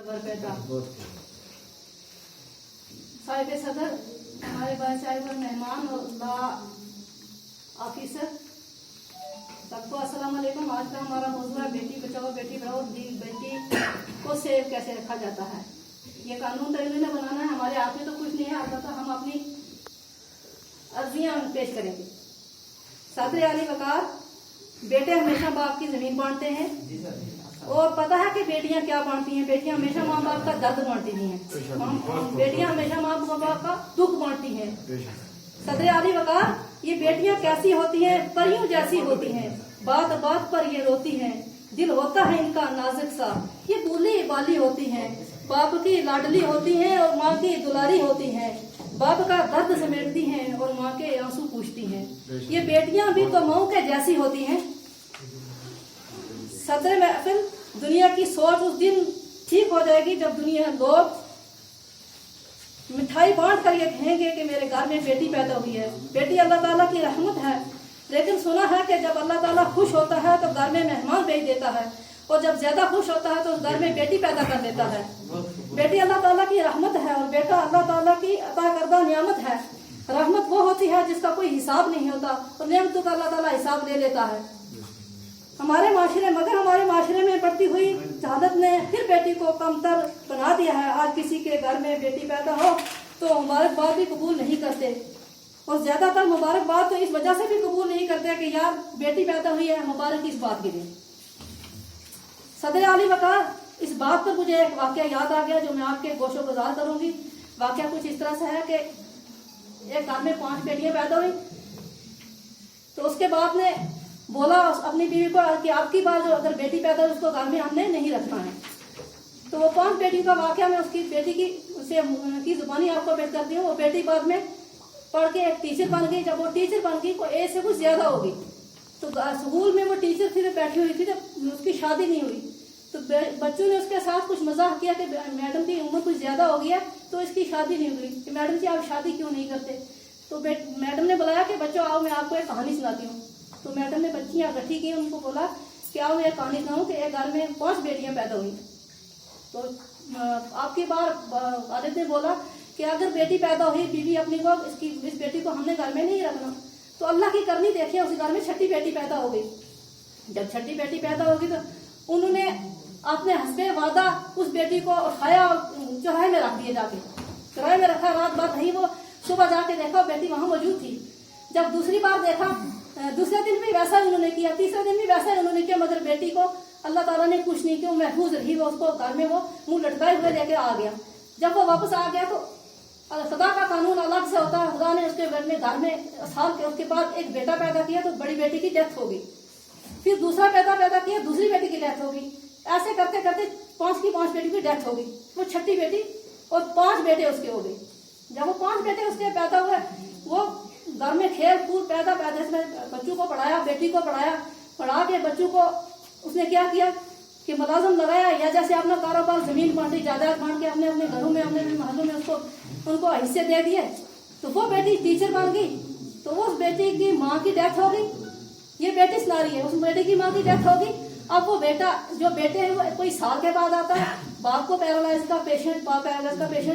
साहिब सदर, हमारे भाई साहिब मेहमान और ऑफिसर, सबको अस्सलाम वालेकुम। आज का हमारा मौजूद है बेटी बचाओ बेटी पढ़ाओ। बेटी को सेव कैसे रखा जाता है। ये कानून तो इन्होंने बनाना है, हमारे हाथ में तो कुछ नहीं है। अलबत्ता हम अपनी अर्जियां पेश करेंगे। सदर आली वकार, बेटे हमेशा बाप की जमीन बांटते हैं और पता है कि बेटियां क्या बांटती हैं। बेटियां हमेशा माँ बाप का दर्द बांटती हैं, बेटियां हमेशा माँ बाप का दुख बांटती हैं। सदर आली वकार, ये बेटियां कैसी होती हैं, परियों जैसी होती हैं, बात बात पर ये रोती हैं, दिल होता है इनका नाजुक सा, ये भूली बाली होती हैं, बाप की लाडली होती हैं और माँ की दुलारी होती हैं, बाप का दर्द समेटती हैं और माँ के आंसू पूछती हैं। ये बेटियां भी तो माँ के जैसी होती हैं। सदर महफिल, दुनिया की सोच उस दिन ठीक हो जाएगी जब दुनिया लोग मिठाई बांट कर ये कहेंगे कि मेरे घर में बेटी पैदा हुई है। बेटी अल्लाह ताला की रहमत है, लेकिन सुना है कि जब अल्लाह ताला खुश होता है तो घर में मेहमान भेज देता है और जब ज्यादा खुश होता है तो उस घर में बेटी पैदा कर देता है। बेटी अल्लाह ताला की रहमत है और बेटा अल्लाह ताला की अता करदा नियामत है। रहमत वो होती है जिसका कोई हिसाब नहीं होता और नियामतों का अल्लाह ताला हिसाब ले लेता है। हमारे माशरे में बढ़ती हुई जहालत ने फिर बेटी को कमतर बना दिया है। आज किसी के घर में बेटी पैदा हो तो मुबारकबाद भी कबूल नहीं करते और ज्यादातर मुबारकबाद तो इस वजह से भी कबूल नहीं करते कि यार बेटी पैदा हुई है, मुबारक इस बात के लिए। सदर आली वकार, इस बात पर मुझे एक वाकया याद आ गया जो मैं आपके गोशो गुजार करूंगी। वाकया कुछ इस तरह से है कि एक घर में 5 बेटियां पैदा हुई तो उसके बाप ने बोला अपनी बीवी को कि आपकी बार जो अगर बेटी पैदा हुई उसको घर में हमने नहीं रखना है। तो वो 5 बेटियों का वाकया मैं उसकी बेटी की जुबानी आपको पेश करती हूँ। वो बेटी बाद में पढ़ के एक टीचर बन गई। जब वो टीचर बन गई वो एज से कुछ ज्यादा हो गई तो स्कूल में वो टीचर थी, बैठी हुई थी, जब उसकी शादी नहीं हुई तो बच्चों ने उसके साथ कुछ मजाक किया कि मैडम की उम्र कुछ ज्यादा हो गई है तो इसकी शादी नहीं हुई कि मैडम जी आप शादी क्यों नहीं करते। तो मैडम ने बुलाया कि बच्चों आओ मैं आपको एक कहानी सुनाती हूँ। तो मैडम ने बच्चियां इकट्ठी की, उनको बोला कि आओ मैं एक कहानी सुनाऊं कि एक घर में 5 बेटियां पैदा हुई। तो आपकी बार वालिद ने बोला कि अगर बेटी पैदा हुई बीवी अपनी को इस बेटी को हमने घर में नहीं रखना। तो अल्लाह की करनी देखिए, उस घर में 6ठी बेटी पैदा हो गई। जब 6ठी बेटी पैदा होगी तो उन्होंने अपने हस्बे वादा उस बेटी को उठाया और चौराहे में रख दिया, जाके चौराहे में रखा। रात भर नहीं, वो सुबह जाके देखा बेटी वहां मौजूद थी। जब दूसरी बार देखा, दूसरे दिन भी वैसा ही उन्होंने किया, तीसरे दिन भी वैसा ही उन्होंने किया, मगर बेटी को अल्लाह ताला ने कुछ नहीं किया, महफूज रही। वो उसको घर में वो मुंह लटकाए हुए लेके आ गया। जब वो वापस आ गया तो खुदा का कानून अलग से होता है। खुदा ने उसके घर में साल के उसके बाद एक बेटा पैदा किया तो बड़ी बेटी की डेथ हो गई। फिर दूसरा पैदा किया, दूसरी बेटी की डेथ हो गई। ऐसे करते करते 5 बेटी की डेथ हो गई। वो 6ठी बेटी और 5 बेटे उसके हो गए। जब वो 5 बेटे उसके पैदा हुए, वो घर में खेल कूद पैदा इसमें बच्चों को पढ़ाया, बेटी को पढ़ा के बच्चों को उसने क्या किया कि मुलाजम लगाया, या जैसे अपना कारोबार जमीन बांटी, जायदाद बांट के अपने अपने घरों में अपने महलों में उनको हिस्से दे दिए। तो वो बेटी टीचर बन गई। तो वो उस बेटी की माँ की डेथ हो गई। ये बेटी सुना रही है, उस बेटी की माँ की डेथ हो गई। अब वो बेटा जो बेटे है वो कोई साल के बाद आता है, बाप को पैरालाइज का पेशेंट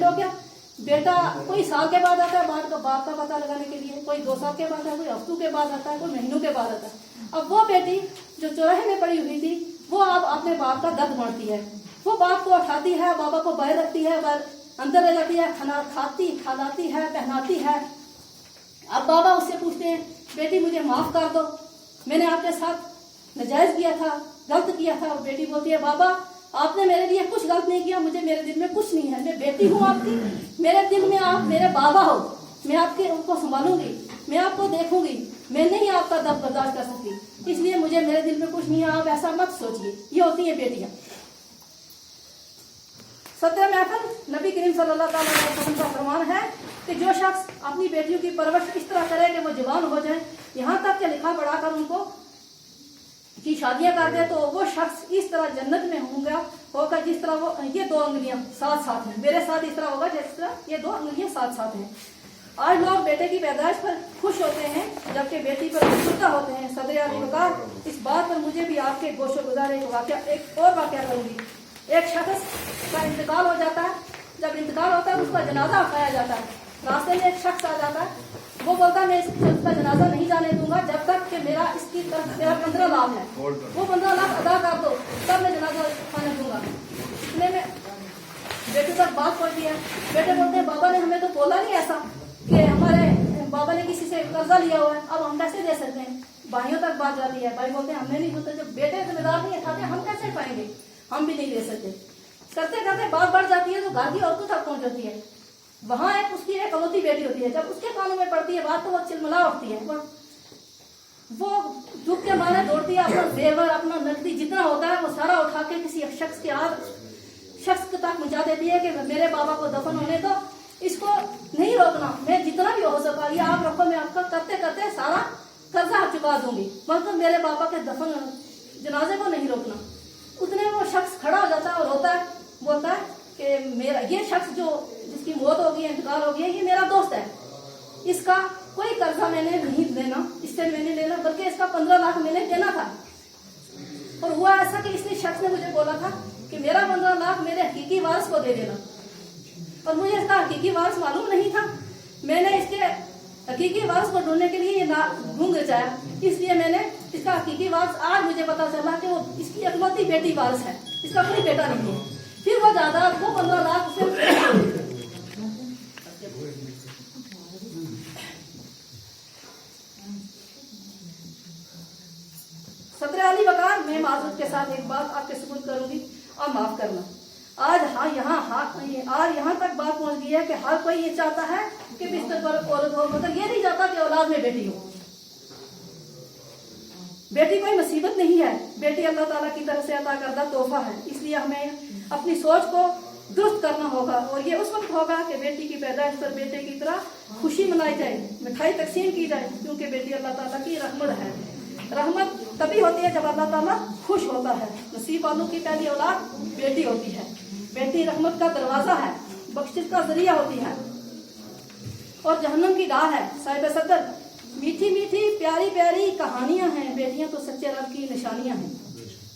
हो गया। बेटा कोई साल के बाद आता है बाप का पता लगाने के लिए, कोई 2 साल के बाद आता है, कोई हफ्तों के बाद आता है, कोई महीनों के बाद आता है। अब वो बेटी जो चौराहे में पड़ी हुई थी वो अब अपने बाप का दर्द बांटती है। वो बाप को उठाती है, बाबा को बाहर रखती है, अंदर ले जाती है, खाना खिलाती है, पहनाती है। अब बाबा उससे पूछते हैं बेटी मुझे माफ कर दो, मैंने आपके साथ नाजायज किया था, गलत किया था। बेटी बोलती है बाबा आपने मेरे लिए कुछ गलत नहीं किया, मुझे मेरे दिल में कुछ नहीं है, मैं बेटी हूँ आपकी, मेरे दिल में आप मेरे बाबा हो, मैं आपके उनको संभालूंगी, मैं आपको देखूंगी, मैं नहीं आपका दर्द बर्दाश्त कर सकती, इसलिए मुझे मेरे दिल में कुछ नहीं है, आप ऐसा मत सोचिए। ये होती है बेटियां। सदर महफिल, नबी करीम सल्लल्लाहु अलैहि वसल्लम का फरमान है कि जो शख्स अपनी बेटियों की परवरिश इस तरह करे कि वो जवान हो जाए, यहाँ तक कि लिखा पढ़ा कर उनको की शादियां कर दे, तो वो शख्स इस तरह जन्नत में होगा जिस तरह वो ये 2 अंगुलियां साथ साथ हैं। मेरे साथ इस तरह होगा जिस तरह ये 2 अंगुलियां साथ साथ हैं। आज लोग बेटे की पैदाइश पर खुश होते हैं जबकि बेटी पर गुस्सा होते हैं। सदर आली वकार, इस बात पर मुझे भी आपके गोशो गुजार एक और वाकया करूंगी। एक शख्स का इंतकाल हो जाता है, जब इंतकाल होता है उसका जनाजा उठाया जाता है, रास्ते में एक शख्स आ जाता है, वो बोलता है मैं इसका जनाजा नहीं जाने दूंगा जब तक कि मेरा इसकी तरफ मेरा 15 लाख है, वो 15 लाख अदा कर दो तब मैं जनाजा उठाने दूंगा। इतने में बेटे तक बात पड़ती है, बेटे बोलते हैं बाबा ने हमें तो बोला नहीं ऐसा कि हमारे बाबा ने किसी से कर्जा लिया हुआ है, अब हम कैसे दे सकते हैं। भाइयों तक बात जाती है, भाई बोलते हैं हमने नहीं होता, जब बेटे जिम्मेदार नहीं उठाते हम कैसे पाएंगे, हम भी नहीं दे सकते। करते करते बात बढ़ जाती है तो घर की औरतों तक पहुंच जाती है। वहां एक उसकी एक अवती बेटी होती है, जब उसके कानों में पड़ती है बात तो वो चिलमिला उठती है, वो दुख के मारे दौड़ती है, अपना जेवर अपना नकदी जितना होता है वो सारा उठा के किसी शख्स तक पहुंचा देती है कि मेरे बाबा को दफन होने दो, इसको नहीं रोकना, मैं जितना भी हो सका ये आप रखो, मैं आपका करते करते सारा कर्जा चुका दूंगी, मतलब मेरे बाबा के दफन जनाजे को नहीं रोकना। उतने वो शख्स खड़ा हो जाता है और रोता है, बोलता है कि मेरा ये शख्स जो जिसकी मौत हो गई है, इंतकाल हो गया, ये मेरा दोस्त है, इसका कोई कर्जा मैंने नहीं लेना, इससे मैंने लेना, बल्कि इसका 15 लाख मैंने देना था। और हुआ ऐसा कि इसने शख्स ने मुझे बोला था कि मेरा 15 लाख मेरे हकीकी वारिस को दे देना, और मुझे इसका हकीकी वारिस मालूम नहीं था। मैंने इसके हकीकी वारिस को ढूंढने के लिए ढूंढ रचाया, इसलिए मैंने इसका हकीकी वारिस आज मुझे पता चला कि वो इसकी इकलौती बेटी वारिस है, इसका कोई बेटा नहीं है। फिर वो ज्यादा वो 15 लाख से सदर अली वकार, मैं माजूद के साथ एक बात आपके सुपुर्द करूंगी और माफ करना। आज यहाँ तक बात पहुंच गई है कि हर कोई ये चाहता है कि बिस्तर पर औरत हो, मगर ये नहीं चाहता कि औलाद में बेटी हो। बेटी कोई मुसीबत नहीं है, बेटी अल्लाह ताला की तरफ से अता करदा तोहफा है, इसलिए हमें अपनी सोच को दुरुस्त करना होगा। और ये उस वक्त होगा कि बेटी की पैदाइश पर बेटे की तरह खुशी मनाई जाए, मिठाई तकसीम की जाए, क्योंकि बेटी अल्लाह ताला की रहमत है। रहमत तभी होती है जब अल्लाह ताला खुश होता है। नसीब वालों की पहली औलाद बेटी होती है। बेटी रहमत का दरवाजा है, बख्शिश का जरिया होती है और जहन्नम की राह है। साहिब सदर, मीठी मीठी प्यारी प्यारी कहानियां हैं, बेटियां तो सच्चे रब की निशानियां हैं।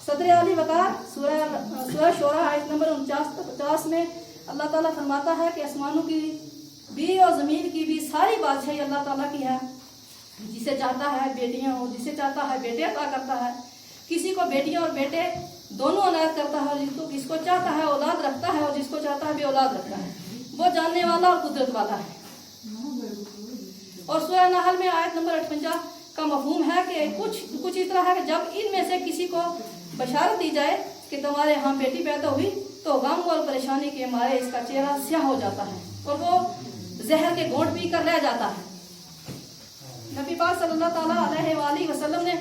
सदर अली वकार सूरह शोरा आयत नंबर 49 में अल्लाह ताला फरमाता है कि आसमानों की भी और जमीन की भी सारी बादशाही अल्लाह ताला की है। जिसे चाहता है बेटियां हो, जिसे चाहता है बेटे अता करता है। किसी को बेटियां और बेटे दोनों औलाद करता है, जिसको चाहता है औलाद रखता है और जिसको चाहता है भी औलाद रखता है। वो जानने वाला और कुदरत वाला है। और सूरह नहल में आयत नंबर 58 का मफहूम है कि कुछ इस तरह है कि जब इनमें से किसी को बशारत दी जाए कि तुम्हारे यहाँ बेटी पैदा हुई तो गम और परेशानी के मारे इसका चेहरा स्याह हो जाता है और वो जहर के घोंट पी कर रह जाता है। नबी पाक सल्लल्लाहु अलैहि वसल्लम ने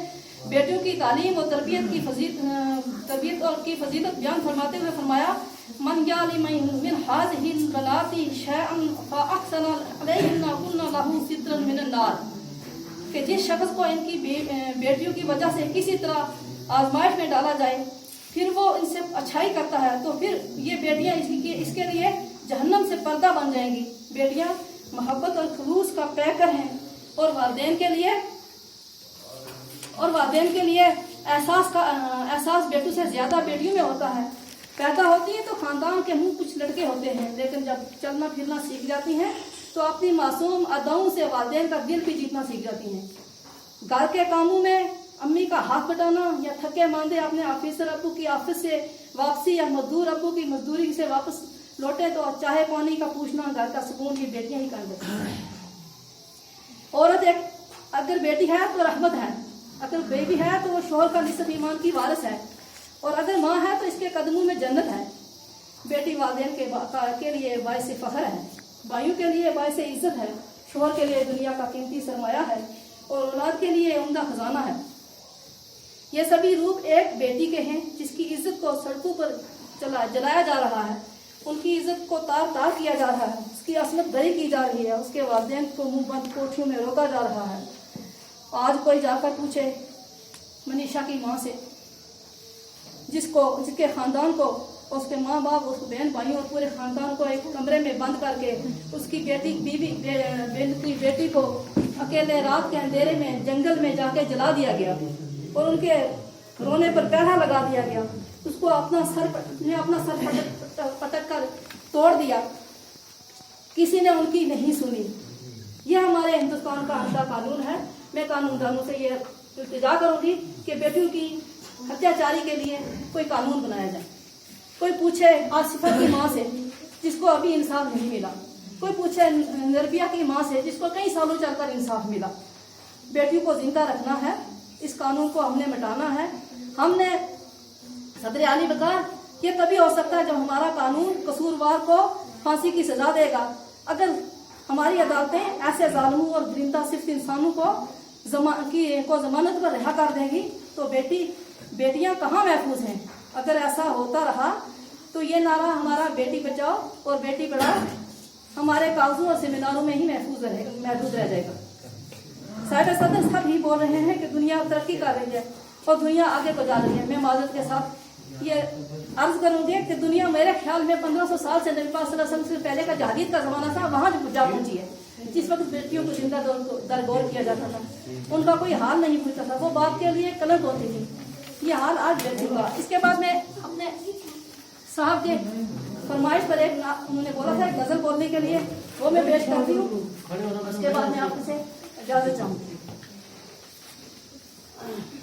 बेटियों की तालीम और तरबियत की फजीलत बयान फरमाते हुए फरमाया, मन याली मिन हाज़िहिल बनाती शैअन फअहसन अलैहिन्ना कुन्ना लहू सित्रन मिनन नार, कि जिस शख्स को इनकी बेटियों की वजह से किसी तरह आजमाइश में डाला जाए फिर वो इनसे अच्छाई करता है तो फिर ये बेटियां इसके लिए जहन्नम से पर्दा बन जाएंगी। बेटियां मोहब्बत और खलूस का पैकर हैं और वालिदैन के लिए एहसास बेटों से ज्यादा बेटियों में होता है। पैदा होती है तो खानदान के मुंह कुछ लड़के होते हैं, लेकिन जब चलना फिरना सीख जाती हैं तो अपनी मासूम अदाओं से वालिदैन का दिल भी जीतना सीख जाती हैं। घर के कामों में अम्मी का हाथ बटाना या थके मांदे अपने ऑफिसर अब्बू की ऑफिस से वापसी या मजदूर अब्बू की मजदूरी से वापस लौटे तो चाहे पानी का पूछना घर का सुकून की बेटियां ही कर देती हैं। औरत एक अगर बेटी है तो रहमत है, अगर बेबी है तो वो शोहर का निस्फ ईमान की वारिस है और अगर माँ है तो इसके कदमों में जन्नत है। बेटी वालिदैन के लिए बाइस फख्र है, भाइयों के लिए बाइस इज्जत है, शोहर के लिए दुनिया का कीमती सरमाया है और औलाद के लिए उम्दा खजाना है। ये सभी रूप एक बेटी के हैं जिसकी इज्जत को सड़कों पर जलाया जा रहा है, उनकी इज्जत को तार तार किया जा रहा है, उसकी असमत दरी की जा रही है, उसके वालिदैन को मुंह बंद कोठियों में रोका जा रहा है। आज कोई जाकर पूछे मनीषा की माँ से जिसके खानदान को उसके माँ बाप उसके बहन भाइयों और पूरे खानदान को एक कमरे में बंद करके उसकी बेटी को अकेले रात के अंधेरे में जंगल में जाके जला दिया गया और उनके रोने पर पहरा लगा दिया गया। उस उसको अपना सर पटक कर तोड़ दिया, किसी ने उनकी नहीं सुनी। यह हमारे हिंदुस्तान का आमदा कानून है। मैं कानूनदानों से ये इल्तिजा करूंगी कि बेटियों की अत्याचारी के लिए कोई कानून बनाया जाए। कोई पूछे आसिफा की माँ से जिसको अभी इंसाफ नहीं मिला, कोई पूछे निर्भया की माँ से जिसको कई सालों चलकर इंसाफ मिला। बेटियों को जिंदा रखना है, इस कानून को हमने मिटाना है। हमने सदर आली बकार ये तभी हो सकता है जब हमारा कानून कसूरवार को फांसी की सजा देगा। अगर हमारी अदालतें ऐसे जालिमों और दरिंदा सिर्फ इंसानों को जमानत पर रिहा कर देंगी तो बेटियां कहाँ महफूज हैं। अगर ऐसा होता रहा तो ये नारा हमारा बेटी बचाओ और बेटी पढ़ाओ हमारे कागजों और सेमिनारों में ही महफूज रह जाएगा। साहिब सदर साहब ही बोल रहे हैं कि दुनिया तरक्की कर रही है और दुनिया आगे को जा रही है। मैं माजरत के साथ ये अर्ज करूंगी कि दुनिया मेरे ख्याल में 1500 साल से नबी पाक सल्लल्लाहु अलैहि वसल्लम से पहले का जहादीद का जमाना था, वहां जा पहुंची है। जिस वक्त बेटियों को जिंदा दरगोर किया जाता था, उनका कोई हाल नहीं पूछता था, वो बाप के लिए कलंक होती थी। ये हाल आज बेटियों का। इसके बाद में अपने साहब के फरमाइश पर एक उन्होंने बोला था एक गजल बोलने के लिए, वो मैं पेश करती हूँ। उसके बाद मैं आपसे इजाजत चाहूंगी।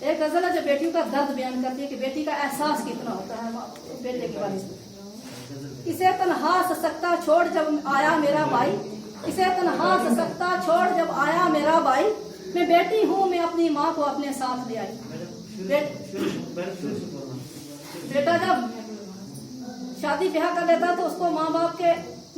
एक गजल है जो बेटियों का दर्द बयान करती है कि बेटी का एहसास कितना होता है बेटे के बारे में। इसे तन्हा ससकता छोड़ जब आया मेरा भाई, इसे तन्हा ससकता छोड़ जब आया मेरा भाई, मैं बेटी हूँ मैं अपनी माँ को अपने साथ ले आई। बेटा जब शादी ब्याह कर लेता तो उसको माँ बाप के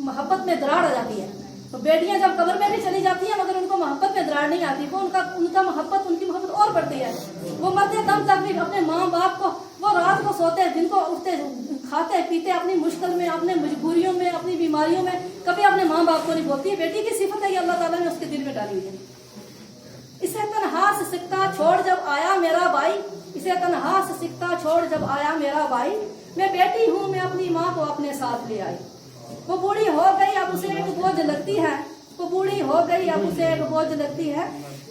मोहब्बत में दरार आ जाती है। तो बेटियां जब कब्र में भी चली जाती हैं मगर उनको मोहब्बत में दरार नहीं आती, वो उनकी मोहब्बत और बढ़ती है। वो मरते दम तक भी अपने माँ बाप को, वो रात को सोते दिन को उठते खाते पीते अपनी मुश्किल में अपने मजबूरियों में अपनी बीमारियों में कभी अपने माँ बाप को नहीं बोलती है। बेटी की सिफत है ये अल्लाह ताला ने उसके दिल में डाली हुई है। इसे तन्हा से सिकता छोड़ जब आया मेरा भाई, इसे तन्हा से सिकता छोड़ जब आया मेरा भाई, मैं बेटी हूँ मैं अपनी माँ को अपने साथ ले आई। वो बूढ़ी हो गई अब उसे एक बोझ लगती है, वो बूढ़ी हो गई अब उसे एक बोझ लगती है।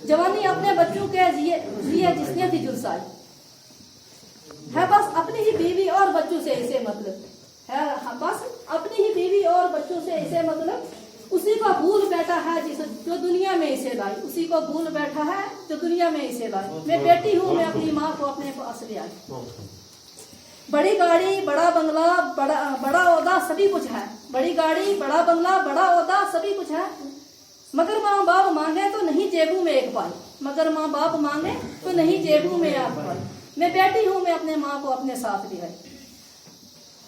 जवानी अपने बच्चों के लिए जिसने थी जुलसाई है, बस अपनी ही बीवी और बच्चों से इसे मतलब है, बस अपनी ही बीवी और बच्चों से इसे मतलब। उसी को भूल बैठा है जो दुनिया में इसे लाई, उसी को भूल बैठा है जो दुनिया में इसे लाई। मैं बेटी हूँ मैं अपनी माँ को अपने पास ले आई। बड़ी गाड़ी बड़ा बंगला बड़ा ओहदा सभी कुछ है, बड़ी गाड़ी बड़ा बंगला बड़ा ओहदा सभी कुछ है, मगर माँ बाप मांगे तो नहीं जेबू में एक पाई, मगर माँ बाप मांगे तो नहीं जेबू में एक पाई। मैं बेटी हूँ मैं अपने माँ को अपने साथ ले आई।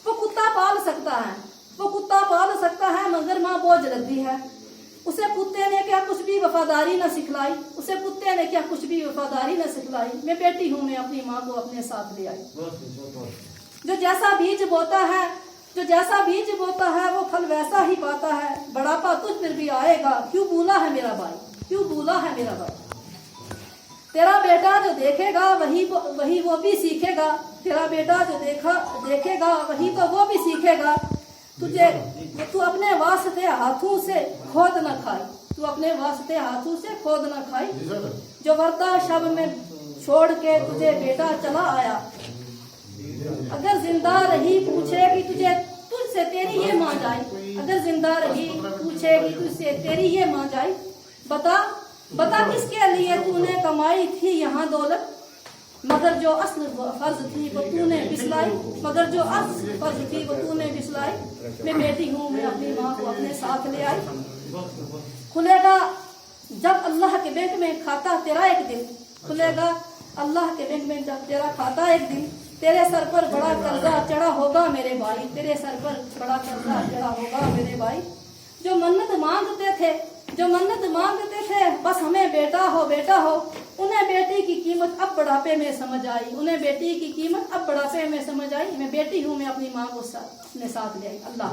वो कुत्ता पाल सकता है, वो कुत्ता पाल सकता है मगर माँ बोझ लगती है। उसे कुत्ते ने क्या कुछ भी वफादारी न सिखलाई, उसे कुत्ते ने क्या कुछ भी वफादारी न सिखलाई। मैं बेटी हूँ मैं अपनी माँ को अपने साथ ले आई। जो जैसा बीज बोता है, जो जैसा बीज बोता है वो फल वैसा ही पाता है। बुढ़ापा तुझ पर भी आएगा, क्यों भूला है मेरा भाई, क्यों भूला है मेरा भाई। तेरा बेटा जो देखेगा वही वो भी सीखेगा, तेरा बेटा जो देखेगा वही तो वो भी सीखेगा। तू अपने वास्ते हाथों से खोद न खाई, तू अपने वास्ते हाथों से खोद न खाई। जो वर्दा शब में छोड़ के तुझे बेटा चला आया, अगर जिंदा रही पूछेगी तुझसे तेरी ये माँ जाए, अगर जिंदा रही पूछेगी तुझसे तेरी ये माँ जाए। बता किसके लिए तूने कमाई थी यहाँ दौलत, मगर जो असल फर्ज थी वो तूने बिसलाई, मगर जो असल फर्ज थी वो तूने बिसलाई। मैं बेटी हूँ मैं अपनी माँ को अपने साथ ले आई। खुलेगा जब अल्लाह के बैंक में खाता तेरा एक दिन, खुलेगा अल्लाह के बैंक में जब तेरा खाता एक दिन। तेरे सर पर बड़ा कर्जा चढ़ा होगा मेरे भाई, तेरे सर पर बड़ा कर्जा चढ़ा होगा मेरे भाई। जो मन्नत मांगते थे बस हमें बेटा हो, उन्हें बेटी की कीमत अब बुढ़ापे में समझ आई, उन्हें बेटी की कीमत अब बुढ़ापे में समझ आई। मैं बेटी हूँ मैं अपनी माँ को अपने साथ ले आई। अल्लाह।